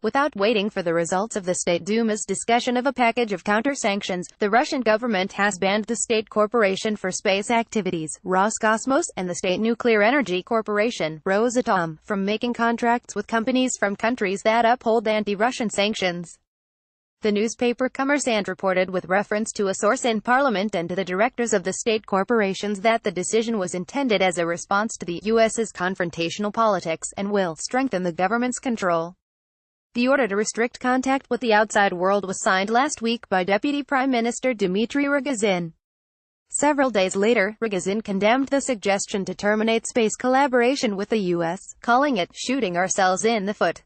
Without waiting for the results of the State Duma's discussion of a package of counter-sanctions, the Russian government has banned the State Corporation for Space Activities, Roskosmos, and the State Nuclear Energy Corporation, Rosatom, from making contracts with companies from countries that uphold anti-Russian sanctions. The newspaper Kommersant reported with reference to a source in Parliament and to the directors of the state corporations that the decision was intended as a response to the U.S.'s confrontational politics, and will strengthen the government's control. The order to restrict contact with the outside world was signed last week by Deputy Prime Minister Dmitry Rogozin. Several days later, Rogozin condemned the suggestion to terminate space collaboration with the U.S., calling it shooting ourselves in the foot.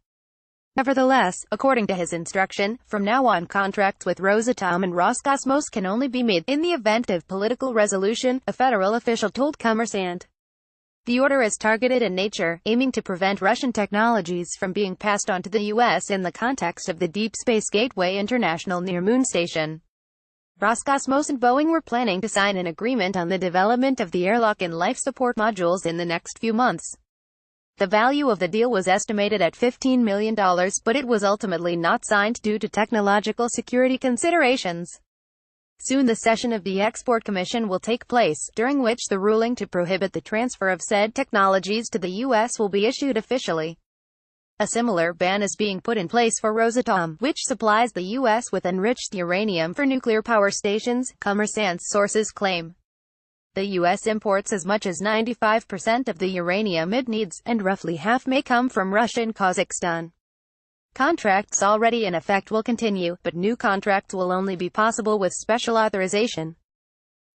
Nevertheless, according to his instruction, from now on contracts with Rosatom and Roskosmos can only be made in the event of political resolution, a federal official told Kommersant. The order is targeted in nature, aiming to prevent Russian technologies from being passed on to the U.S. in the context of the Deep Space Gateway International Near-Moon Station. Roskosmos and Boeing were planning to sign an agreement on the development of the airlock and life support modules in the next few months. The value of the deal was estimated at $15 million, but it was ultimately not signed due to technological security considerations. Soon the session of the Export Commission will take place, during which the ruling to prohibit the transfer of said technologies to the U.S. will be issued officially. A similar ban is being put in place for Rosatom, which supplies the U.S. with enriched uranium for nuclear power stations, Kommersant's sources claim. The U.S. imports as much as 95% of the uranium it needs, and roughly half may come from Russia and Kazakhstan. Contracts already in effect will continue, but new contracts will only be possible with special authorization.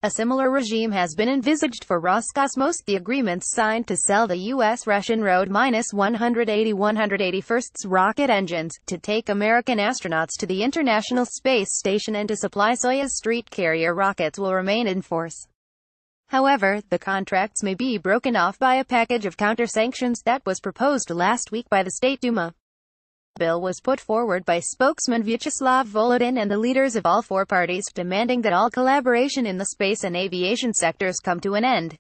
A similar regime has been envisaged for Roskosmos. The agreements signed to sell the U.S. Russian Rod-180-181st rocket engines, to take American astronauts to the International Space Station and to supply Soyuz street carrier rockets will remain in force. However, the contracts may be broken off by a package of counter-sanctions that was proposed last week by the State Duma. The bill was put forward by spokesman Vyacheslav Volodin and the leaders of all four parties, demanding that all collaboration in the space and aviation sectors come to an end.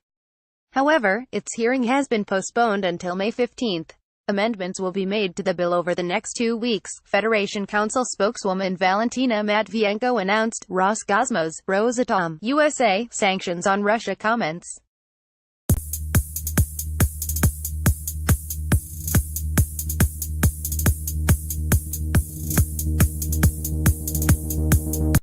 However, its hearing has been postponed until May 15. Amendments will be made to the bill over the next 2 weeks, Federation Council spokeswoman Valentina Matvienko announced. Roskosmos, Rosatom, USA, sanctions on Russia comments.